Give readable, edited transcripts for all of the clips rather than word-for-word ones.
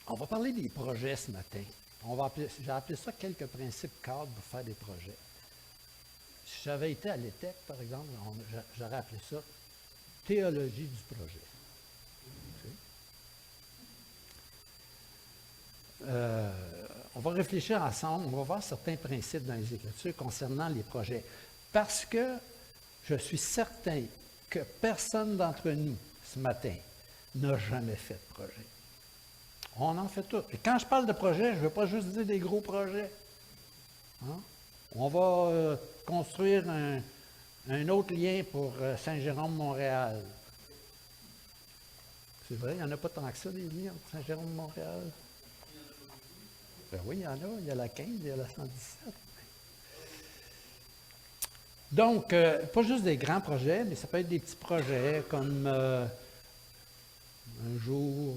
On va parler des projets ce matin. J'ai appelé ça quelques principes cadres pour faire des projets. Si j'avais été à l'ETEC, par exemple, j'aurais appelé ça théologie du projet. On va réfléchir ensemble, on va voir certains principes dans les Écritures concernant les projets. Parce que je suis certain que personne d'entre nous, ce matin, n'a jamais fait de projet. On en fait tout. Et quand je parle de projet, je ne veux pas juste dire des gros projets. Hein? On va construire un autre lien pour Saint-Jérôme-Montréal. C'est vrai, il n'y en a pas tant que ça, des liens entre Saint-Jérôme-Montréal. Ben oui, il y en a. Il y a la 15, il y a la 117. Donc, pas juste des grands projets, mais ça peut être des petits projets comme un jour,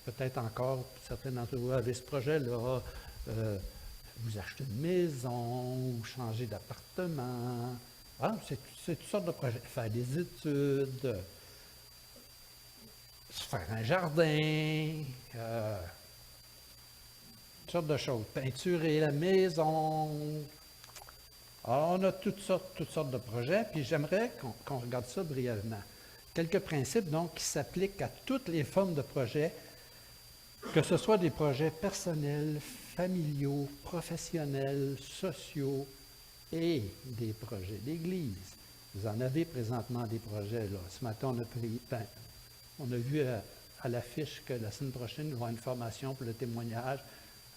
peut-être encore, certains d'entre vous avez ce projet-là, vous achetez une maison ou changer d'appartement. Ah, c'est toutes sortes de projets. Faire des études, se faire un jardin, toutes sortes de choses. Peinturer la maison. Alors, on a toutes sortes de projets, puis j'aimerais qu'on regarde ça brièvement. Quelques principes, donc, qui s'appliquent à toutes les formes de projets, que ce soit des projets personnels, familiaux, professionnels, sociaux et des projets d'Église. Vous en avez présentement des projets, là. Ce matin, on a vu à l'affiche que la semaine prochaine, il y aura une formation pour le témoignage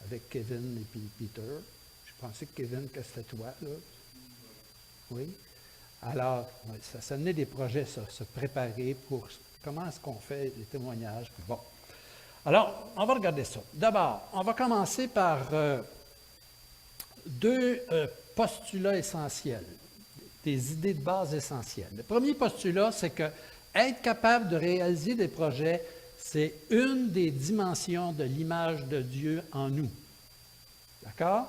avec Kevin et puis Peter. Je pensais que Kevin, que c'était toi, là. Oui. Alors, ça menait des projets, ça, se préparer pour comment est-ce qu'on fait les témoignages. Bon. Alors, on va regarder ça. D'abord, on va commencer par deux postulats essentiels, des idées de base essentielles. Le premier postulat, c'est que être capable de réaliser des projets, c'est une des dimensions de l'image de Dieu en nous. D'accord?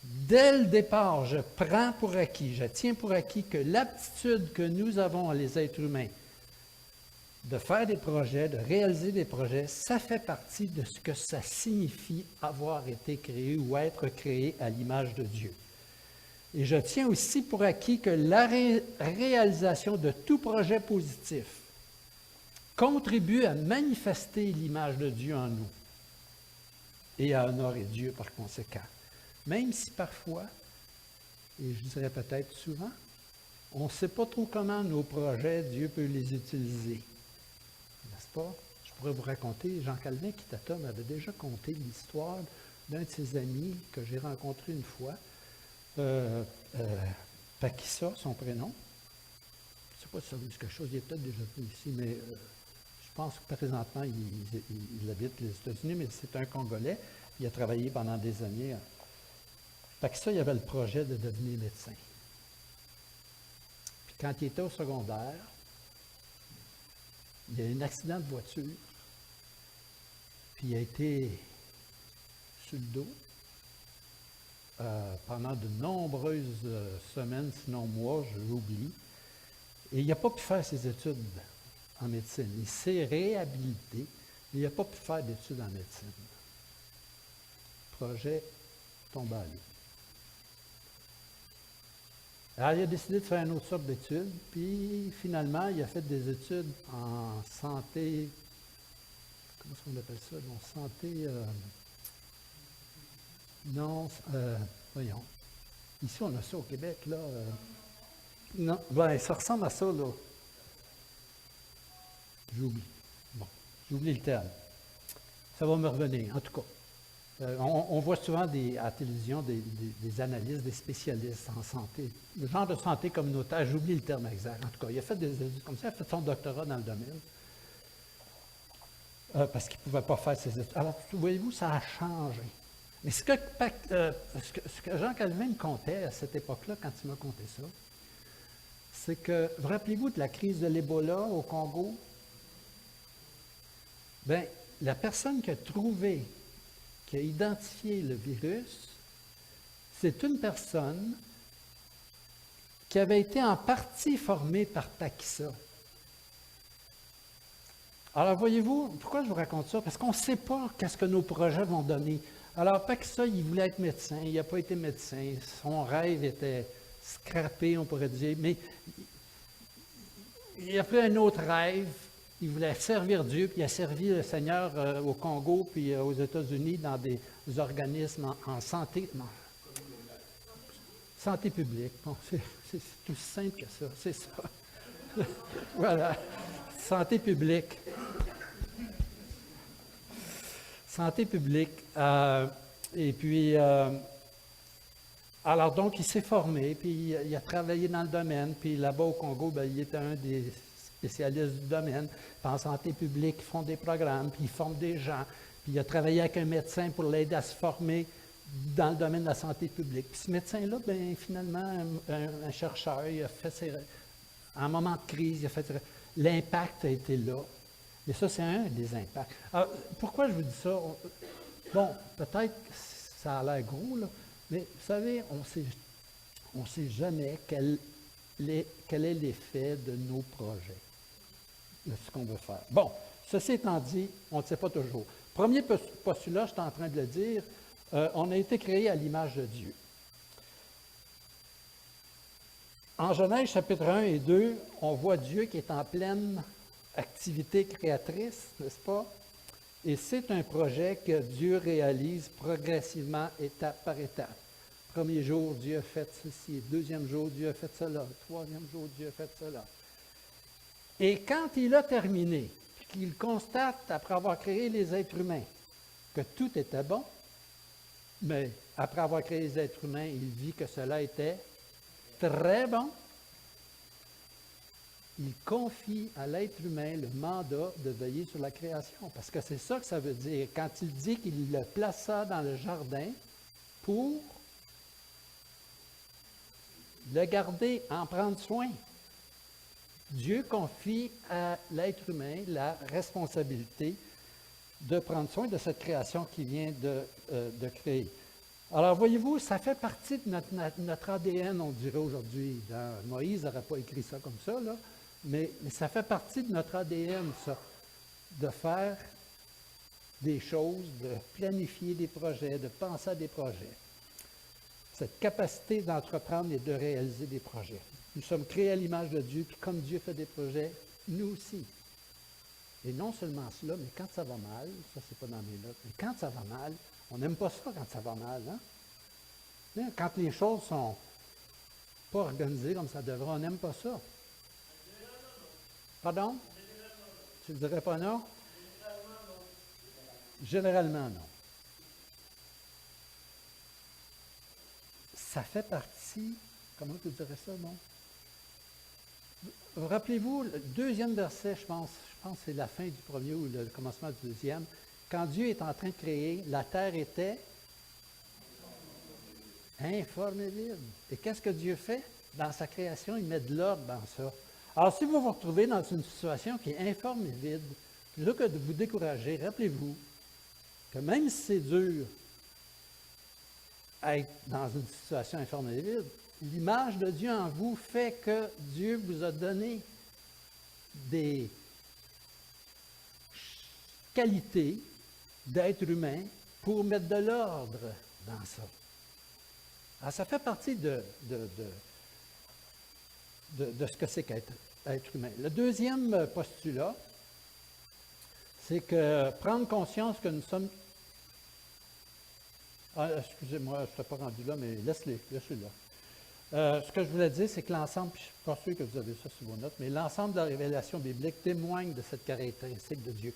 Dès le départ, je prends pour acquis, je tiens pour acquis que l'aptitude que nous avons, les êtres humains, de faire des projets, de réaliser des projets, ça fait partie de ce que ça signifie avoir été créé ou être créé à l'image de Dieu. Et je tiens aussi pour acquis que la réalisation de tout projet positif contribue à manifester l'image de Dieu en nous et à honorer Dieu par conséquent. Même si parfois, et je dirais peut-être souvent, on ne sait pas trop comment nos projets, Dieu peut les utiliser. N'est-ce pas? Je pourrais vous raconter, Jean Calvin Kitata m'avait déjà conté l'histoire d'un de ses amis que j'ai rencontré une fois, Pakissa, son prénom. Je ne sais pas si ça vous dit quelque chose, il est peut-être déjà venu ici, mais je pense que présentement, il habite les États-Unis, mais c'est un Congolais. Il a travaillé pendant des années. Pakissa, il avait le projet de devenir médecin. Puis quand il était au secondaire, il y a eu un accident de voiture, puis il a été sur le dos pendant de nombreuses semaines, sinon mois, je l'oublie, et il n'a pas pu faire ses études en médecine. Il s'est réhabilité, mais il n'a pas pu faire d'études en médecine. Le projet tombe à l'eau. Alors, il a décidé de faire une autre sorte d'études, puis finalement, il a fait des études en santé, comment est-ce qu'on appelle ça? En santé, voyons. Ici, on a ça au Québec, là. Non, ben, ça ressemble à ça, là. J'oublie. Bon, j'oublie le terme. Ça va me revenir, en tout cas. On voit souvent à la télévision des analystes, des spécialistes en santé, le genre de santé communautaire, j'oublie le terme exact. En tout cas, il a fait des études comme ça, il a fait son doctorat dans le domaine, parce qu'il ne pouvait pas faire ses études. Alors, voyez-vous, ça a changé. Mais ce que Jean Calvin me contait à cette époque-là, quand il m'a conté ça, c'est que, vous rappelez-vous de la crise de l'Ebola au Congo? Bien, la personne qui a trouvé, qui a identifié le virus, c'est une personne qui avait été en partie formée par Pakissa. Alors, voyez-vous, pourquoi je vous raconte ça? Parce qu'on ne sait pas qu'est-ce que nos projets vont donner. Alors, pas que ça, il voulait être médecin, il n'a pas été médecin, son rêve était scrappé, on pourrait dire, mais il a pris un autre rêve, il voulait servir Dieu, puis il a servi le Seigneur au Congo, puis aux États-Unis, dans des organismes en santé, santé publique. Bon, c'est tout simple que ça, c'est ça. Voilà, santé publique. Santé publique. Et puis, alors donc, il s'est formé, puis il a travaillé dans le domaine, puis là-bas au Congo, ben, il était un des spécialistes du domaine. Puis en santé publique, ils font des programmes, puis ils forment des gens. Puis il a travaillé avec un médecin pour l'aider à se former dans le domaine de la santé publique. Puis ce médecin-là, ben, finalement, un chercheur, il a fait en moment de crise, il a fait l'impact a été là. Et ça, c'est un des impacts. Alors, pourquoi je vous dis ça? Bon, peut-être que ça a l'air gros, là, mais vous savez, on ne sait jamais quel est l'effet de nos projets, de ce qu'on veut faire. Bon, ceci étant dit, on ne sait pas toujours. Premier postulat, je suis en train de le dire, on a été créé à l'image de Dieu. En Genèse chapitre 1 et 2, on voit Dieu qui est en pleine activité créatrice, n'est-ce pas? Et c'est un projet que Dieu réalise progressivement, étape par étape. Premier jour, Dieu a fait ceci. Deuxième jour, Dieu a fait cela. Troisième jour, Dieu a fait cela. Et quand il a terminé, qu'il constate, après avoir créé les êtres humains, que tout était bon, mais après avoir créé les êtres humains, il vit que cela était très bon. Il confie à l'être humain le mandat de veiller sur la création. Parce que c'est ça que ça veut dire. Quand il dit qu'il le plaça dans le jardin pour le garder, en prendre soin. Dieu confie à l'être humain la responsabilité de prendre soin de cette création qu'il vient de créer. Alors, voyez-vous, ça fait partie de notre ADN, on dirait aujourd'hui. Moïse n'aurait pas écrit ça comme ça, là, mais ça fait partie de notre ADN, ça, de faire des choses, de planifier des projets, de penser à des projets. Cette capacité d'entreprendre et de réaliser des projets. Nous sommes créés à l'image de Dieu, puis comme Dieu fait des projets, nous aussi. Et non seulement cela, mais quand ça va mal, ça c'est pas dans mes notes, mais quand ça va mal, on n'aime pas ça quand ça va mal, hein? Quand les choses sont pas organisées comme ça devrait, on n'aime pas ça. Pardon? Tu ne dirais pas non? Généralement non. Ça fait partie, comment tu dirais ça, non? Rappelez-vous, le deuxième verset, je pense que c'est la fin du premier ou le commencement du deuxième. Quand Dieu est en train de créer, la terre était informe et vide. Et qu'est-ce que Dieu fait? Dans sa création, il met de l'ordre dans ça. Alors, si vous vous retrouvez dans une situation qui est informe et vide, plutôt que de vous décourager, rappelez-vous que même si c'est dur être dans une situation informe et vide, l'image de Dieu en vous fait que Dieu vous a donné des qualités d'être humain pour mettre de l'ordre dans ça. Alors, ça fait partie de ce que c'est qu'être humain. Le deuxième postulat, c'est que prendre conscience que nous sommes... Ah, excusez-moi, je ne suis pas rendu là, mais laisse-le là. Ce que je voulais dire, c'est que l'ensemble, puis je ne suis pas sûr que vous avez ça sur vos notes, mais l'ensemble de la révélation biblique témoigne de cette caractéristique de Dieu.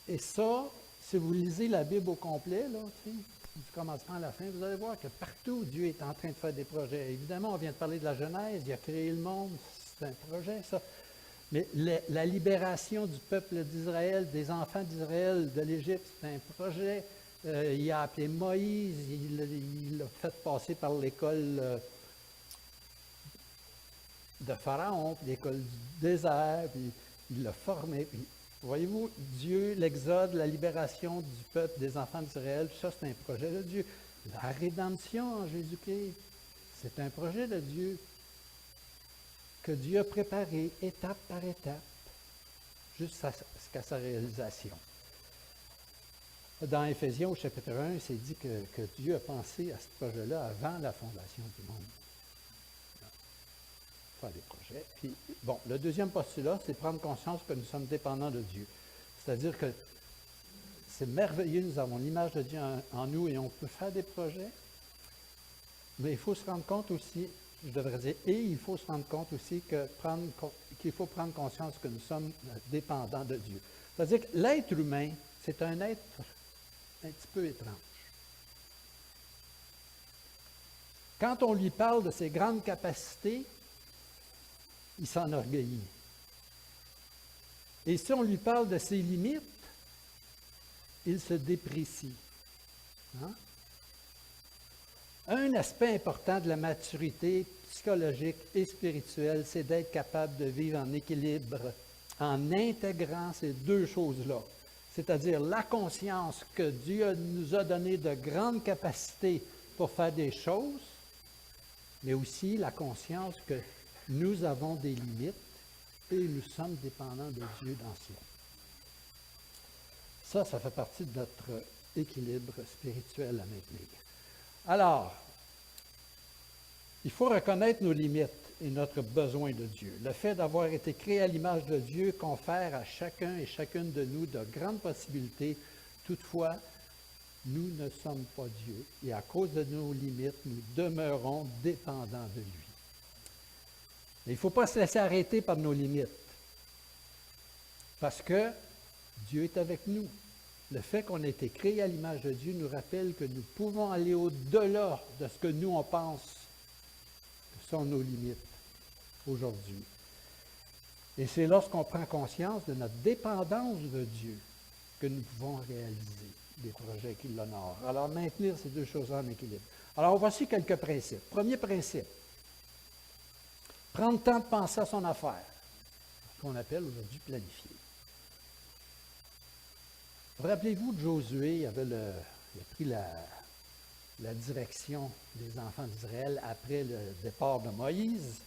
Et ça, si vous lisez la Bible au complet, là, du commencement à la fin, vous allez voir que partout, Dieu est en train de faire des projets. Évidemment, on vient de parler de la Genèse, il a créé le monde, c'est un projet, ça. Mais la libération du peuple d'Israël, des enfants d'Israël de l'Égypte, c'est un projet. Il a appelé Moïse, il l'a fait passer par l'école de Pharaon, puis l'école du désert, puis il l'a formé. Puis, voyez-vous, Dieu, l'Exode, la libération du peuple, des enfants d'Israël, tout ça, c'est un projet de Dieu. La rédemption en Jésus-Christ, c'est un projet de Dieu. que Dieu a préparées étape par étape, jusqu'à sa réalisation. Dans Éphésiens, au chapitre 1, c'est dit que Dieu a pensé à ce projet-là avant la fondation du monde. Faire des projets. Puis, bon, le deuxième postulat, c'est prendre conscience que nous sommes dépendants de Dieu. C'est-à-dire que c'est merveilleux, nous avons l'image de Dieu en nous et on peut faire des projets, mais il faut se rendre compte aussi, je devrais dire, et il faut se rendre compte aussi qu'il faut prendre conscience que nous sommes dépendants de Dieu. C'est-à-dire que l'être humain, c'est un être un petit peu étrange. Quand on lui parle de ses grandes capacités, il s'enorgueillit. Et si on lui parle de ses limites, il se déprécie. Hein? Un aspect important de la maturité psychologique et spirituelle, c'est d'être capable de vivre en équilibre, en intégrant ces deux choses-là. C'est-à-dire la conscience que Dieu nous a donné de grandes capacités pour faire des choses, mais aussi la conscience que nous avons des limites et nous sommes dépendants de Dieu dans cela. Ça fait partie de notre équilibre spirituel à maintenir. Alors, il faut reconnaître nos limites et notre besoin de Dieu. Le fait d'avoir été créé à l'image de Dieu confère à chacun et chacune de nous de grandes possibilités. Toutefois, nous ne sommes pas Dieu et à cause de nos limites, nous demeurons dépendants de lui. Mais il ne faut pas se laisser arrêter par nos limites parce que Dieu est avec nous. Le fait qu'on ait été créé à l'image de Dieu nous rappelle que nous pouvons aller au-delà de ce que nous, on pense que sont nos limites aujourd'hui. Et c'est lorsqu'on prend conscience de notre dépendance de Dieu que nous pouvons réaliser des projets qui l'honorent. Alors, maintenir ces deux choses en équilibre. Alors, voici quelques principes. Premier principe, prendre le temps de penser à son affaire, ce qu'on appelle aujourd'hui planifier. Rappelez-vous de Josué, il a pris la direction des enfants d'Israël après le départ de Moïse.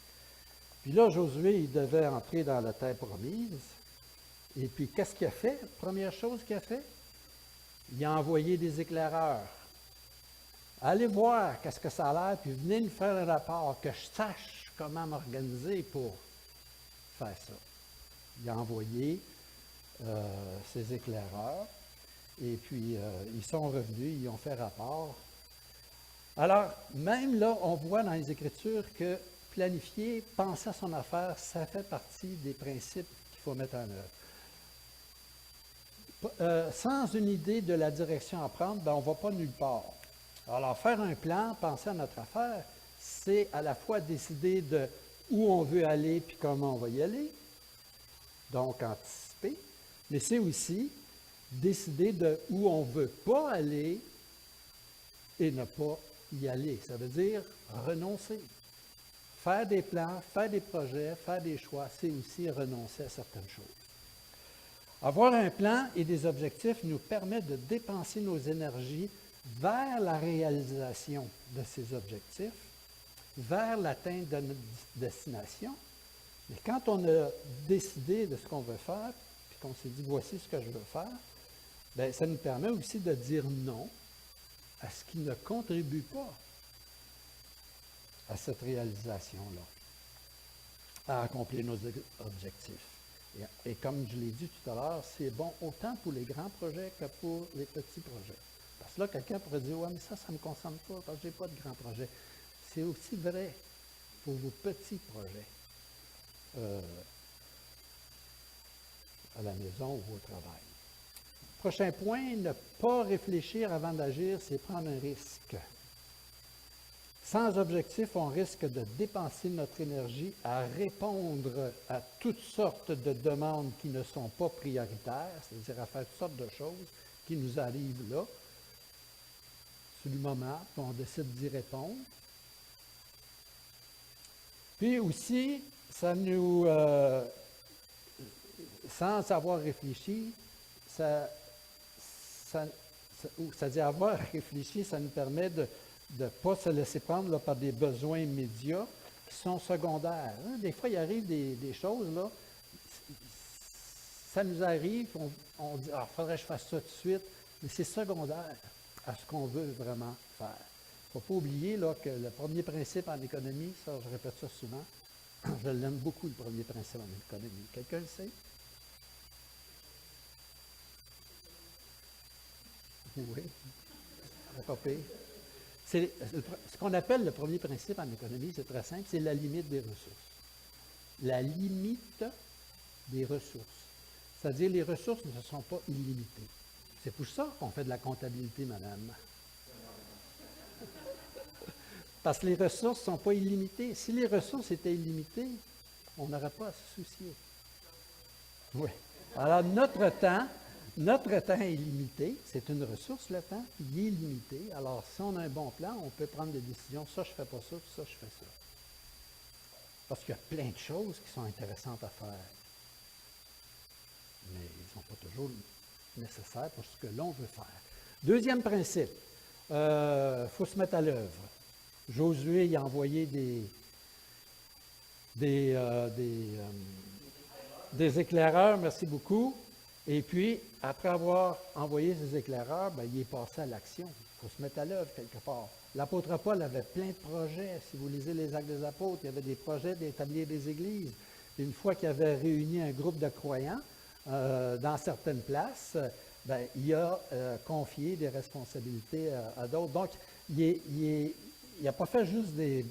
Puis là, Josué, il devait entrer dans la terre promise. Et puis, qu'est-ce qu'il a fait? Première chose qu'il a fait, il a envoyé des éclaireurs. Allez voir qu'est-ce que ça a l'air, puis venez nous faire un rapport, que je sache comment m'organiser pour faire ça. Il a envoyé ces éclaireurs. Et puis, ils sont revenus, ils ont fait rapport. Alors, même là, on voit dans les Écritures que planifier, penser à son affaire, ça fait partie des principes qu'il faut mettre en œuvre. Sans une idée de la direction à prendre, on ne va pas nulle part. Alors, faire un plan, penser à notre affaire, c'est à la fois décider de où on veut aller puis comment on va y aller, donc anticiper, mais c'est aussi décider de où on ne veut pas aller et ne pas y aller. Ça veut dire renoncer. Faire des plans, faire des projets, faire des choix, c'est aussi renoncer à certaines choses. Avoir un plan et des objectifs nous permet de dépenser nos énergies vers la réalisation de ces objectifs, vers l'atteinte de notre destination. Mais quand on a décidé de ce qu'on veut faire, puis qu'on s'est dit, voici ce que je veux faire, bien, ça nous permet aussi de dire non à ce qui ne contribue pas à cette réalisation-là, à accomplir nos objectifs. Et comme je l'ai dit tout à l'heure, c'est bon autant pour les grands projets que pour les petits projets. Parce que là, quelqu'un pourrait dire, ouais, mais ça ne me concerne pas parce que je n'ai pas de grands projets. C'est aussi vrai pour vos petits projets à la maison ou au travail. Prochain point, ne pas réfléchir avant d'agir, c'est prendre un risque. Sans objectif, on risque de dépenser notre énergie à répondre à toutes sortes de demandes qui ne sont pas prioritaires, c'est-à-dire à faire toutes sortes de choses qui nous arrivent là, sur le moment, puis on décide d'y répondre. Puis aussi, ça nous, sans avoir réfléchi, c'est-à-dire avoir réfléchi, ça nous permet de ne pas se laisser prendre là, par des besoins immédiats qui sont secondaires. Hein. Des fois, il arrive des choses, là, ça nous arrive, on dit, ah, il faudrait que je fasse ça tout de suite, mais c'est secondaire à ce qu'on veut vraiment faire. Il ne faut pas oublier là, que le premier principe en économie, ça, je répète ça souvent, je l'aime beaucoup, le premier principe en économie. Quelqu'un le sait? Oui, pas pire. Ce qu'on appelle le premier principe en économie, c'est très simple, c'est la limite des ressources. La limite des ressources. C'est-à-dire les ressources ne sont pas illimitées. C'est pour ça qu'on fait de la comptabilité, madame. Parce que les ressources ne sont pas illimitées. Si les ressources étaient illimitées, on n'aurait pas à se soucier. Oui. Alors, notre temps est limité. C'est une ressource, le temps, il est limité. Alors, si on a un bon plan, on peut prendre des décisions. Ça, je ne fais pas ça, puis ça, je fais ça. Parce qu'il y a plein de choses qui sont intéressantes à faire. Mais ils ne sont pas toujours nécessaires pour ce que l'on veut faire. Deuxième principe, il faut se mettre à l'œuvre. Josué y a envoyé des éclaireurs, merci beaucoup. Et puis, après avoir envoyé ces éclaireurs, ben, il est passé à l'action. Il faut se mettre à l'œuvre quelque part. L'apôtre Paul avait plein de projets. Si vous lisez les Actes des Apôtres, il y avait des projets d'établir des églises. Et une fois qu'il avait réuni un groupe de croyants dans certaines places, ben, il a confié des responsabilités à d'autres. Donc, il n'a pas fait juste des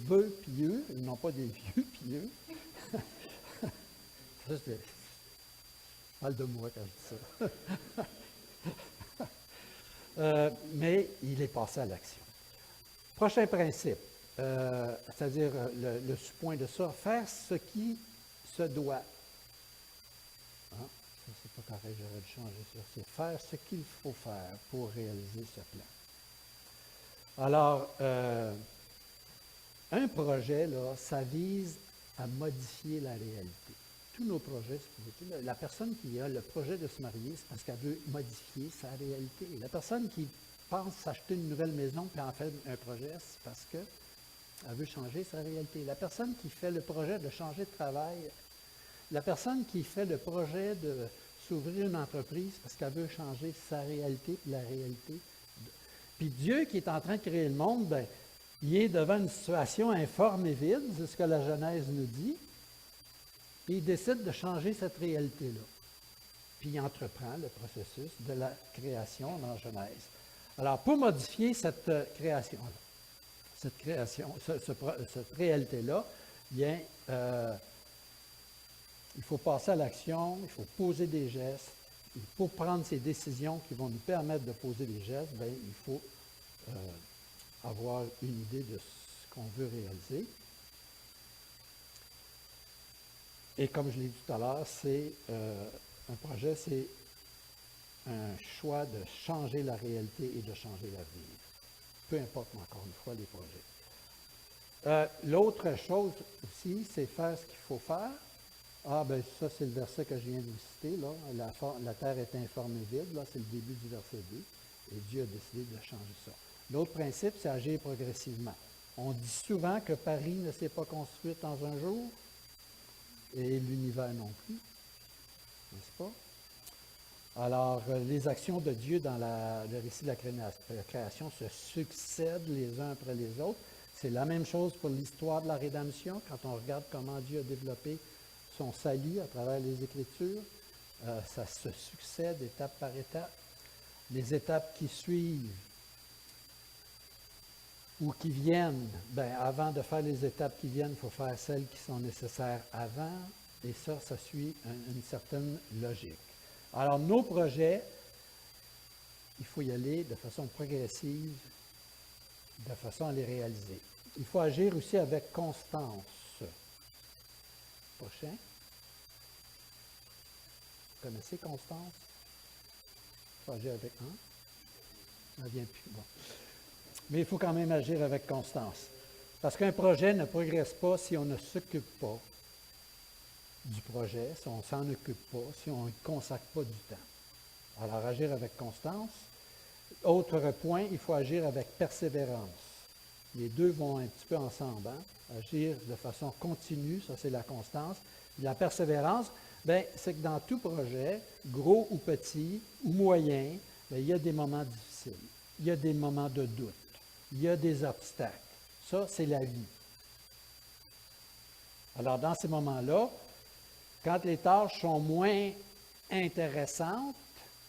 vœux pieux, non pas des vieux pieux. Ça, c'est mal de moi quand je dis ça. Mais il est passé à l'action. Prochain principe, c'est-à-dire le sous-point de ça, faire ce qui se doit. Ah, ça, c'est pas correct, j'aurais dû changer ça. C'est faire ce qu'il faut faire pour réaliser ce plan. Alors, un projet, là, ça vise à modifier la réalité. Tous nos projets, la personne qui a le projet de se marier, c'est parce qu'elle veut modifier sa réalité. La personne qui pense s'acheter une nouvelle maison puis en fait un projet, c'est parce qu'elle veut changer sa réalité. La personne qui fait le projet de changer de travail, la personne qui fait le projet de s'ouvrir une entreprise parce qu'elle veut changer sa réalité puis la réalité. Puis Dieu qui est en train de créer le monde, bien, il est devant une situation informe et vide, c'est ce que la Genèse nous dit. Puis il décide de changer cette réalité-là. Puis il entreprend le processus de la création dans Genèse. Alors, pour modifier cette création-là, cette réalité-là, bien, il faut passer à l'action, il faut poser des gestes. Et pour prendre ces décisions qui vont nous permettre de poser des gestes, bien, il faut avoir une idée de ce qu'on veut réaliser. Et comme je l'ai dit tout à l'heure, c'est un projet, c'est un choix de changer la réalité et de changer l'avenir. Peu importe, encore une fois, les projets. L'autre chose aussi, c'est faire ce qu'il faut faire. Ah, ben ça, c'est le verset que je viens de vous citer, là. La terre est informe et vide, là, c'est le début du verset 2. Et Dieu a décidé de changer ça. L'autre principe, c'est agir progressivement. On dit souvent que Paris ne s'est pas construite dans un jour, et l'univers non plus, n'est-ce pas? Alors, les actions de Dieu dans le récit de la création se succèdent les uns après les autres. C'est la même chose pour l'histoire de la rédemption, quand on regarde comment Dieu a développé son salut à travers les Écritures. Ça se succède étape par étape. Les étapes qui suivent ou qui viennent, bien, avant de faire les étapes qui viennent, il faut faire celles qui sont nécessaires avant, et ça suit une certaine logique. Alors, nos projets, il faut y aller de façon progressive, de façon à les réaliser. Il faut agir aussi avec constance. Prochain. Vous connaissez Constance? Il faut agir avec un. Ça ne vient plus. Bon. Mais il faut quand même agir avec constance. Parce qu'un projet ne progresse pas si on ne s'occupe pas du projet, si on ne s'en occupe pas, si on ne consacre pas du temps. Alors, agir avec constance. Autre point, il faut agir avec persévérance. Les deux vont un petit peu ensemble, hein? Agir de façon continue, ça c'est la constance. La persévérance, bien, c'est que dans tout projet, gros ou petit ou moyen, bien, il y a des moments difficiles, il y a des moments de doute, il y a des obstacles. Ça, c'est la vie. Alors, dans ces moments-là, quand les tâches sont moins intéressantes,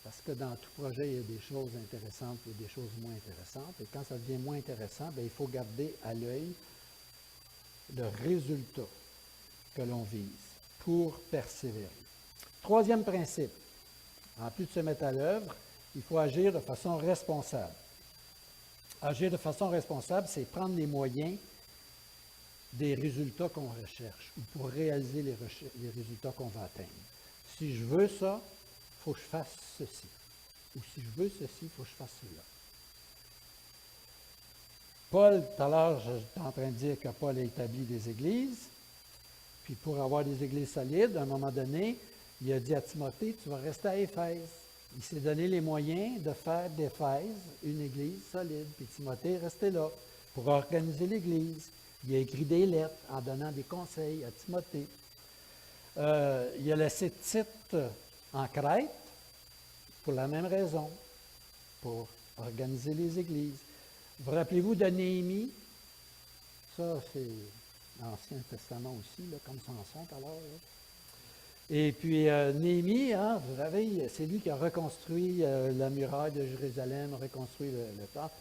parce que dans tout projet, il y a des choses intéressantes et des choses moins intéressantes, et quand ça devient moins intéressant, bien, il faut garder à l'œil le résultat que l'on vise pour persévérer. Troisième principe, en plus de se mettre à l'œuvre, il faut agir de façon responsable. Agir de façon responsable, c'est prendre les moyens des résultats qu'on recherche ou pour réaliser les résultats qu'on va atteindre. Si je veux ça, il faut que je fasse ceci. Ou si je veux ceci, il faut que je fasse cela. Paul, tout à l'heure, j'étais en train de dire que Paul a établi des églises. Puis pour avoir des églises solides, à un moment donné, il a dit à Timothée, tu vas rester à Éphèse. Il s'est donné les moyens de faire d'Éphèse une église solide. Puis Timothée est resté là pour organiser l'église. Il a écrit des lettres en donnant des conseils à Timothée. Il a laissé Tite en Crète pour la même raison, pour organiser les églises. Vous rappelez-vous de Néhémie? Ça, c'est l'Ancien Testament aussi, là, comme Samson tout à l'heure. Et puis, Néhémie, hein, vous savez, c'est lui qui a reconstruit la muraille de Jérusalem, reconstruit le temple.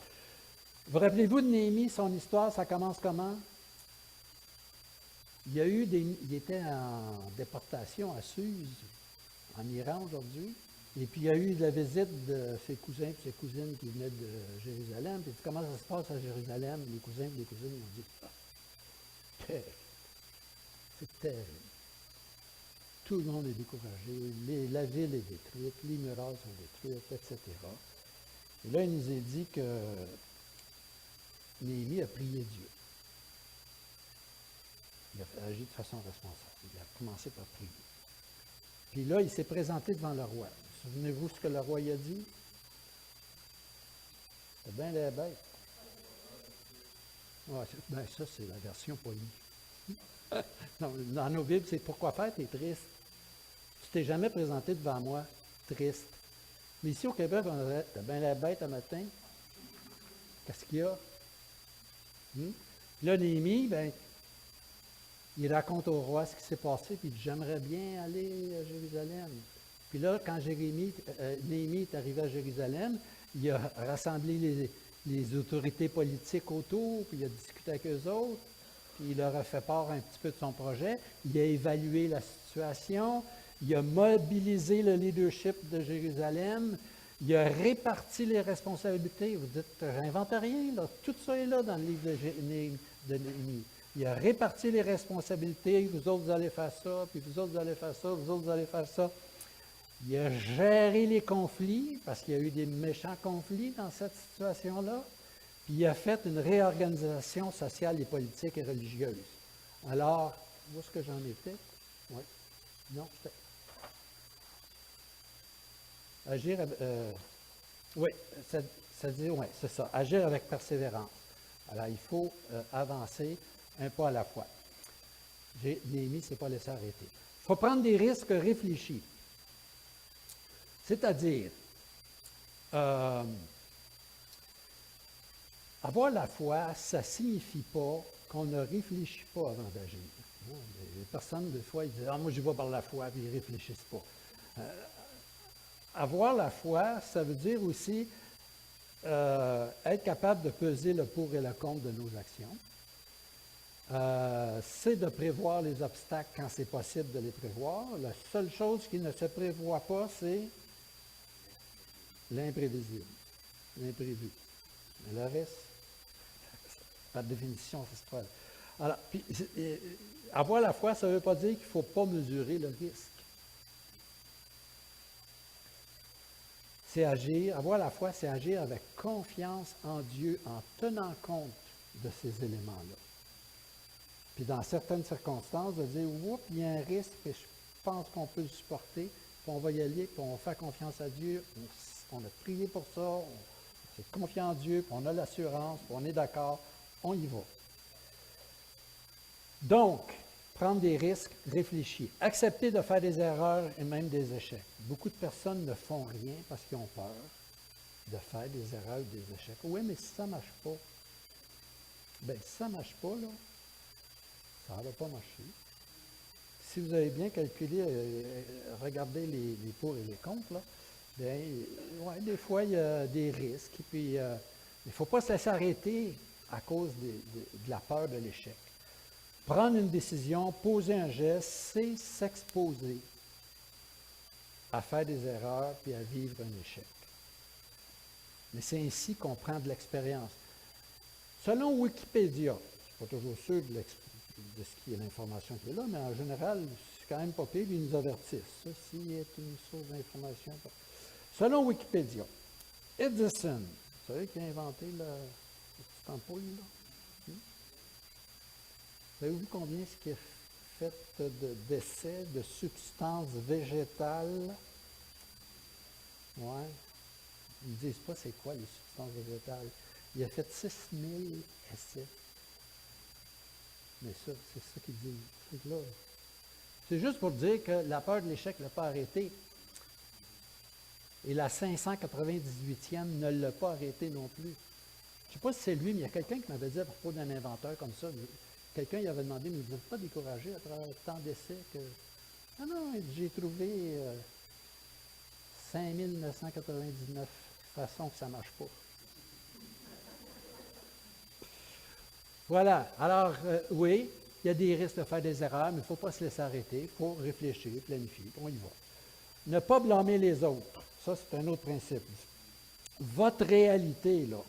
Vous rappelez-vous de Néhémie, son histoire, ça commence comment? Il était en déportation à Suse, en Iran aujourd'hui. Et puis, il y a eu la visite de ses cousins et ses cousines qui venaient de Jérusalem. Puis, comment ça se passe à Jérusalem? Les cousins et les cousines ont dit, terrible. C'est terrible. Tout le monde est découragé. La ville est détruite, les murailles sont détruites, etc. Et là, il nous est dit que Néhémie a prié Dieu. Il a agi de façon responsable. Il a commencé par prier. Puis là, il s'est présenté devant le roi. Souvenez-vous ce que le roi y a dit? C'est bien les bêtes. Ouais, ben ça, c'est la version polie. Dans nos Bibles, c'est pourquoi faire, tu es triste. Tu t'es jamais présenté devant moi, triste. Mais ici au Québec, on dirait, t'as bien la bête un matin. Qu'est-ce qu'il y a? Là, Néhémie, ben, il raconte au roi ce qui s'est passé, puis il dit, j'aimerais bien aller à Jérusalem. Puis là, quand Néhémie est arrivé à Jérusalem, il a rassemblé les autorités politiques autour, puis il a discuté avec eux autres, puis il leur a fait part un petit peu de son projet. Il a évalué la situation, il a mobilisé le leadership de Jérusalem, il a réparti les responsabilités. Vous dites, j'invente rien, là. Tout ça est là dans le livre de Néhémie. Il a réparti les responsabilités, vous autres, vous allez faire ça, puis vous autres, vous allez faire ça, vous autres, vous allez faire ça. Il a géré les conflits, parce qu'il y a eu des méchants conflits dans cette situation-là, puis il a fait une réorganisation sociale et politique et religieuse. Alors, où est-ce que j'en étais? Oui. Non, c'était... Agir, oui, ça dit, oui, c'est ça. Agir avec persévérance. Alors, il faut avancer un pas à la fois. Néhémie ne s'est pas laissé arrêter. Il faut prendre des risques réfléchis. C'est-à-dire, avoir la foi, ça ne signifie pas qu'on ne réfléchit pas avant d'agir. Les personnes, des fois, ils disent « Ah, moi, j'y vais par la foi », puis ils ne réfléchissent pas. Avoir la foi, ça veut dire aussi être capable de peser le pour et le contre de nos actions. C'est de prévoir les obstacles quand c'est possible de les prévoir. La seule chose qui ne se prévoit pas, c'est l'imprévisible, l'imprévu. Mais le reste, par définition, c'est pas. Alors, puis, avoir la foi, ça ne veut pas dire qu'il ne faut pas mesurer le risque. C'est agir, avoir la foi, c'est agir avec confiance en Dieu, en tenant compte de ces éléments-là. Puis dans certaines circonstances, de dire, oups, il y a un risque, et je pense qu'on peut le supporter, puis on va y aller, puis on fait confiance à Dieu, on a prié pour ça, on s'est confiant en Dieu, puis on a l'assurance, puis on est d'accord, On y va. Donc, prendre des risques, réfléchir. Accepter de faire des erreurs et même des échecs. Beaucoup de personnes ne font rien parce qu'ils ont peur de faire des erreurs ou des échecs. Oui, mais si ça ne marche pas, bien, si ça ne marche pas, là, ça ne va pas marcher. Si vous avez bien calculé, regardez les pour et les contre, là, bien, ouais, des fois, il y a des risques. Et puis, il ne faut pas se laisser arrêter à cause de la peur de l'échec. Prendre une décision, poser un geste, c'est s'exposer à faire des erreurs puis à vivre un échec. Mais c'est ainsi qu'on prend de l'expérience. Selon Wikipédia, je ne suis pas toujours sûr de ce qui est l'information qui est là, mais en général, c'est quand même pas pire, ils nous avertissent. Ceci est une source d'information. Selon Wikipédia, Edison, vous savez qui a inventé la petite ampoule, là? Savez-vous combien ce qui est fait d'essais de substances végétales? Oui. Ils ne disent pas c'est quoi les substances végétales. Il a fait 6000 essais. Mais ça, c'est ça qu'ils disent. C'est juste pour dire que la peur de l'échec ne l'a pas arrêté. Et la 598e ne l'a pas arrêté non plus. Je ne sais pas si c'est lui, mais il y a quelqu'un qui m'avait dit à propos d'un inventeur comme ça. Quelqu'un il avait demandé, mais vous n'êtes pas découragé à travers tant d'essais que. Ah non, j'ai trouvé 5999 façons que ça ne marche pas. Voilà. Alors, oui, il y a des risques de faire des erreurs, mais il ne faut pas se laisser arrêter. Il faut réfléchir, planifier, on y va. Ne pas blâmer les autres. Ça, c'est un autre principe. Votre réalité, là,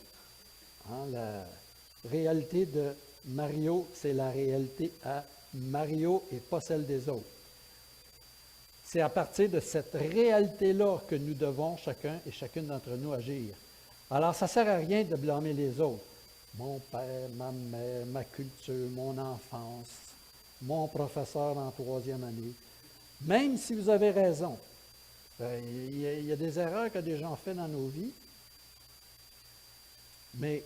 hein, la réalité de Mario, c'est la réalité à Mario et pas celle des autres. C'est à partir de cette réalité-là que nous devons, chacun et chacune d'entre nous, agir. Alors, ça ne sert à rien de blâmer les autres. Mon père, ma mère, ma culture, mon enfance, mon professeur en 3e année. Même si vous avez raison, il y a des erreurs que des gens ont faites dans nos vies, mais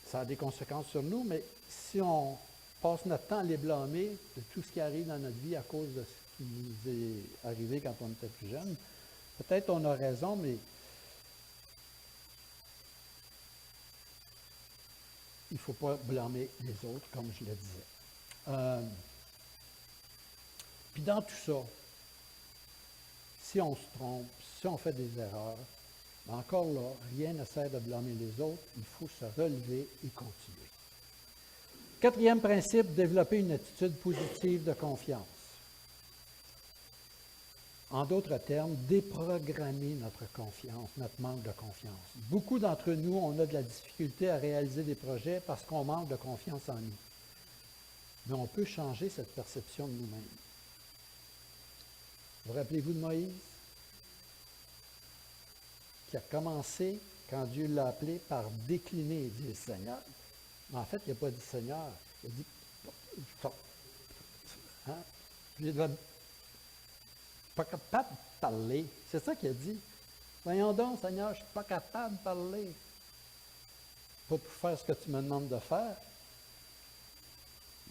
ça a des conséquences sur nous, mais si on passe notre temps à les blâmer de tout ce qui arrive dans notre vie à cause de ce qui nous est arrivé quand on était plus jeune, peut-être on a raison, mais il ne faut pas blâmer les autres, comme je le disais. Puis dans tout ça, si on se trompe, si on fait des erreurs, encore là, rien ne sert de blâmer les autres, il faut se relever et continuer. 4e principe, développer une attitude positive de confiance. En d'autres termes, déprogrammer notre confiance, notre manque de confiance. Beaucoup d'entre nous, on a de la difficulté à réaliser des projets parce qu'on manque de confiance en nous. Mais on peut changer cette perception de nous-mêmes. Vous rappelez-vous de Moïse? Qui a commencé, quand Dieu l'a appelé, par décliner et dire Seigneur. Mais en fait, il n'a pas dit Seigneur. Il a dit hein? Il n'est pas capable de parler. C'est ça qu'il a dit. Voyons donc, Seigneur, je ne suis pas capable de parler. Pas pour faire ce que tu me demandes de faire.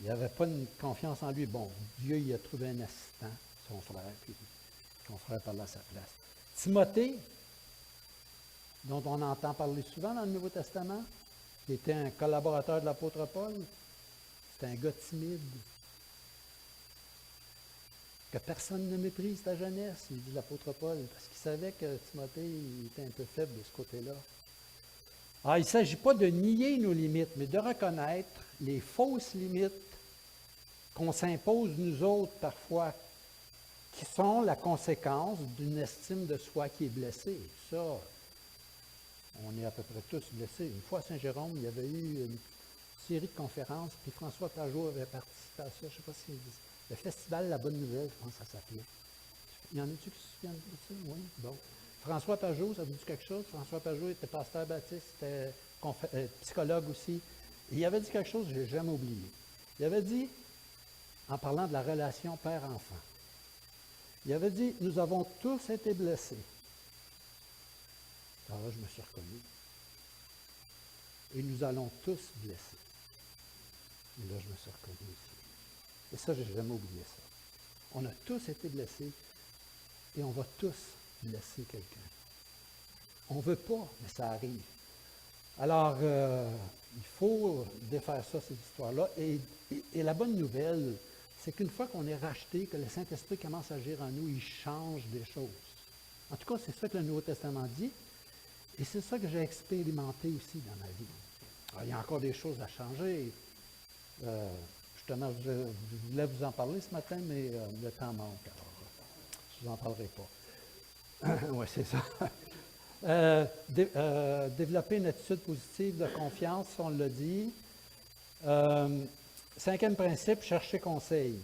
Il n'avait pas une confiance en lui. Bon, Dieu il a trouvé un assistant, son frère, puis son frère parlait à sa place. Timothée, dont on entend parler souvent dans le Nouveau Testament, qui était un collaborateur de l'apôtre Paul, c'était un gars timide. Que personne ne méprise ta jeunesse, il dit l'apôtre Paul, parce qu'il savait que Timothée il était un peu faible de ce côté-là. Alors, il ne s'agit pas de nier nos limites, mais de reconnaître les fausses limites qu'on s'impose nous autres parfois, qui sont la conséquence d'une estime de soi qui est blessée. Ça, on est à peu près tous blessés. Une fois à Saint-Jérôme, il y avait eu une série de conférences, puis François Pajot avait participé à ça. Je ne sais pas si le festival La Bonne Nouvelle, je pense que ça s'appelait. Il y en a-tu qui se souviennent de ça? Oui. Bon. François Pajot, ça vous dit quelque chose? François Pajot était pasteur baptiste, était psychologue aussi. Et il avait dit quelque chose que je n'ai jamais oublié. Il avait dit, en parlant de la relation père-enfant, il avait dit, nous avons tous été blessés. Alors là, je me suis reconnu. Et nous allons tous blesser. Et là, je me suis reconnu aussi. Et ça, je n'ai jamais oublié ça. On a tous été blessés et on va tous blesser quelqu'un. On ne veut pas, mais ça arrive. Alors, il faut défaire ça, ces histoires-là. Et la bonne nouvelle, c'est qu'une fois qu'on est racheté, que le Saint-Esprit commence à agir en nous, il change des choses. En tout cas, c'est ça que le Nouveau Testament dit. Et c'est ça que j'ai expérimenté aussi dans ma vie. Alors, il y a encore des choses à changer. Justement, je voulais vous en parler ce matin, mais le temps manque. Alors, je ne vous en parlerai pas. Oui, c'est ça. Développer une attitude positive de confiance, on l'a dit. Cinquième principe, chercher conseil.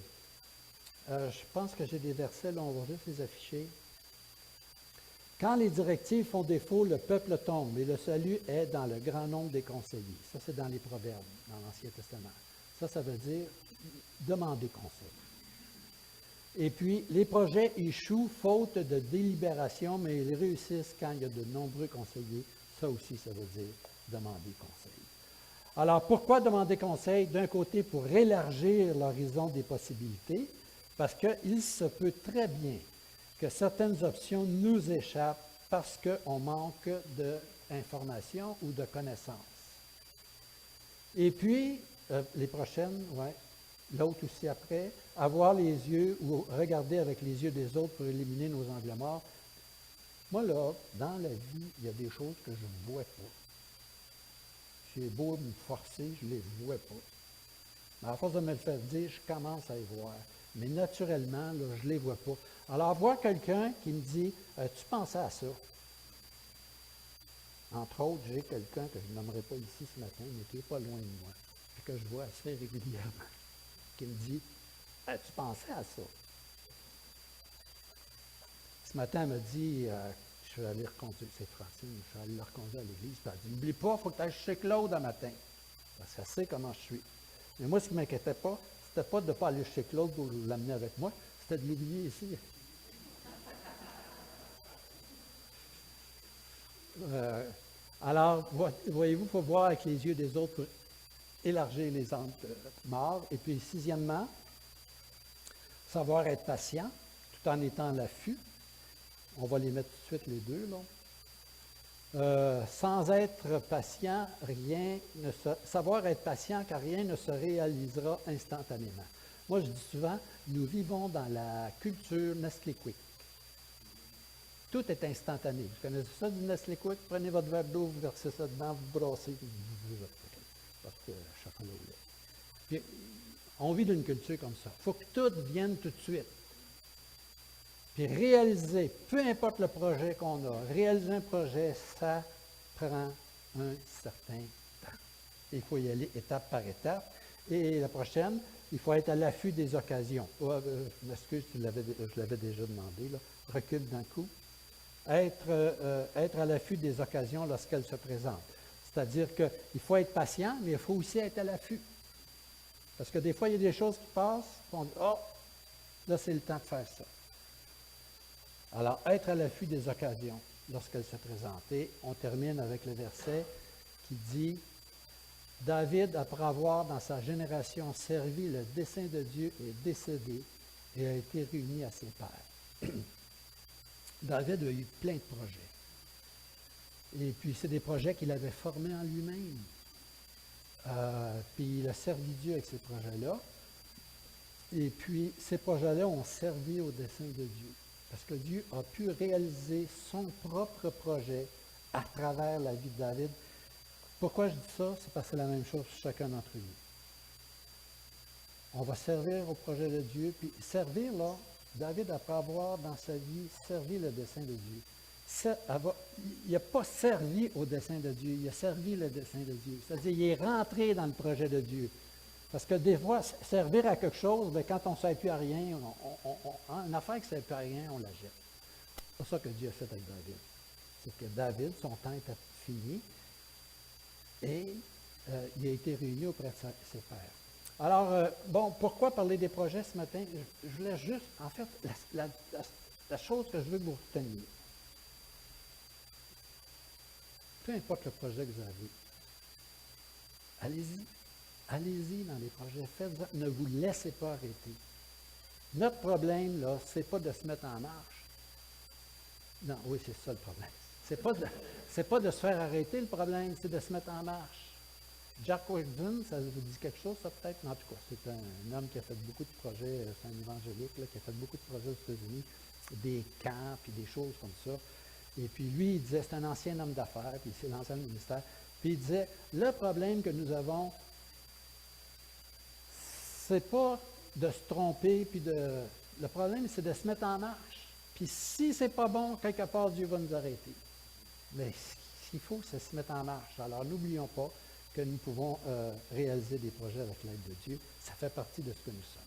Je pense que j'ai des versets, là, on va juste les afficher. Quand les directives font défaut, le peuple tombe et le salut est dans le grand nombre des conseillers. Ça, c'est dans les Proverbes, dans l'Ancien Testament. Ça veut dire demander conseil. Et puis, les projets échouent faute de délibération, mais ils réussissent quand il y a de nombreux conseillers. Ça aussi, ça veut dire demander conseil. Alors, pourquoi demander conseil? D'un côté, pour élargir l'horizon des possibilités, parce qu'il se peut très bien que certaines options nous échappent parce qu'on manque d'informations ou de connaissances. Et puis, les prochaines, l'autre aussi après, avoir les yeux ou regarder avec les yeux des autres pour éliminer nos angles morts. Moi, là, dans la vie, il y a des choses que je ne vois pas. J'ai beau me forcer, je ne les vois pas. Mais à force de me le faire dire, je commence à les voir. Mais naturellement, là, je ne les vois pas. Alors, voir quelqu'un qui me dit « Tu pensais à ça? » Entre autres, j'ai quelqu'un que je ne nommerai pas ici ce matin, mais qui n'est pas loin de moi, et que je vois assez régulièrement, qui me dit « Tu pensais à ça? » Ce matin, elle m'a dit je vais aller reconduire, c'est Francine, je vais aller la reconduire à l'église, puis elle dit « N'oublie pas, il faut que tu ailles chez Claude un matin. » Parce qu'elle sait comment je suis. Mais moi, ce qui ne m'inquiétait pas, c'était pas de ne pas aller chez Claude pour l'amener avec moi, c'était de l'oublier ici. Alors, voyez-vous, il faut voir avec les yeux des autres pour élargir les angles morts. Et puis, sixièmement, savoir être patient tout en étant à l'affût. On va les mettre tout de suite les deux, là. Sans être patient, savoir être patient car rien ne se réalisera instantanément. Moi, je dis souvent, nous vivons dans la culture Nestlé Quick. Tout est instantané. Vous connaissez ça du Nestlé Quick? Prenez votre verre d'eau, vous versez ça dedans, vous brassez, puis vous buvez votre chocolat au lait. Puis, on vit d'une culture comme ça. Il faut que tout vienne tout de suite. Puis réaliser, peu importe le projet qu'on a, réaliser un projet, ça prend un certain temps. Il faut y aller étape par étape. Et la prochaine, il faut être à l'affût des occasions. Je m'excuse, je l'avais déjà demandé, là. Recule d'un coup. Être à l'affût des occasions lorsqu'elles se présentent. C'est-à-dire qu'il faut être patient, mais il faut aussi être à l'affût. Parce que des fois, il y a des choses qui passent, on dit « Oh, là, c'est le temps de faire ça. » Alors, être à l'affût des occasions lorsqu'elles se présentent. Et on termine avec le verset qui dit « David, après avoir dans sa génération servi le dessein de Dieu, est décédé et a été réuni à ses pairs. » David a eu plein de projets. Et puis, c'est des projets qu'il avait formés en lui-même. Puis, il a servi Dieu avec ces projets-là. Et puis, ces projets-là ont servi au dessein de Dieu. Parce que Dieu a pu réaliser son propre projet à travers la vie de David. Pourquoi je dis ça? C'est parce que c'est la même chose pour chacun d'entre nous. On va servir au projet de Dieu. Puis, servir, là, David, après avoir dans sa vie servi le dessein de Dieu, il n'a pas servi au dessein de Dieu, il a servi le dessein de Dieu. C'est-à-dire, il est rentré dans le projet de Dieu. Parce que des fois, servir à quelque chose, bien, quand on ne sert plus à rien, une affaire qui ne sert plus à rien, on la jette. C'est pas ça que Dieu a fait avec David. C'est que David, son temps était fini et il a été réuni auprès de ses pairs. Alors, pourquoi parler des projets ce matin? Je voulais juste, en fait, la chose que je veux que vous reteniez. Peu importe le projet que vous avez, allez-y. allez-y dans les projets, faites-en, ne vous laissez pas arrêter. Notre problème, là, c'est pas de se mettre en marche. Non, oui, c'est ça le problème. C'est pas de se faire arrêter le problème, c'est de se mettre en marche. Jack Whitman, ça vous dit quelque chose, ça peut-être? En tout cas, c'est un homme qui a fait beaucoup de projets, c'est un évangélique, là, qui a fait beaucoup de projets aux États-Unis, des camps, puis des choses comme ça. Et puis lui, il disait, c'est un ancien homme d'affaires, puis il s'est lancé dans le ministère. Puis il disait, le problème que nous avons, c'est pas de se tromper, puis le problème, c'est de se mettre en marche. Puis si c'est pas bon, quelque part, Dieu va nous arrêter. Mais ce qu'il faut, c'est se mettre en marche. Alors, n'oublions pas que nous pouvons réaliser des projets avec l'aide de Dieu. Ça fait partie de ce que nous sommes.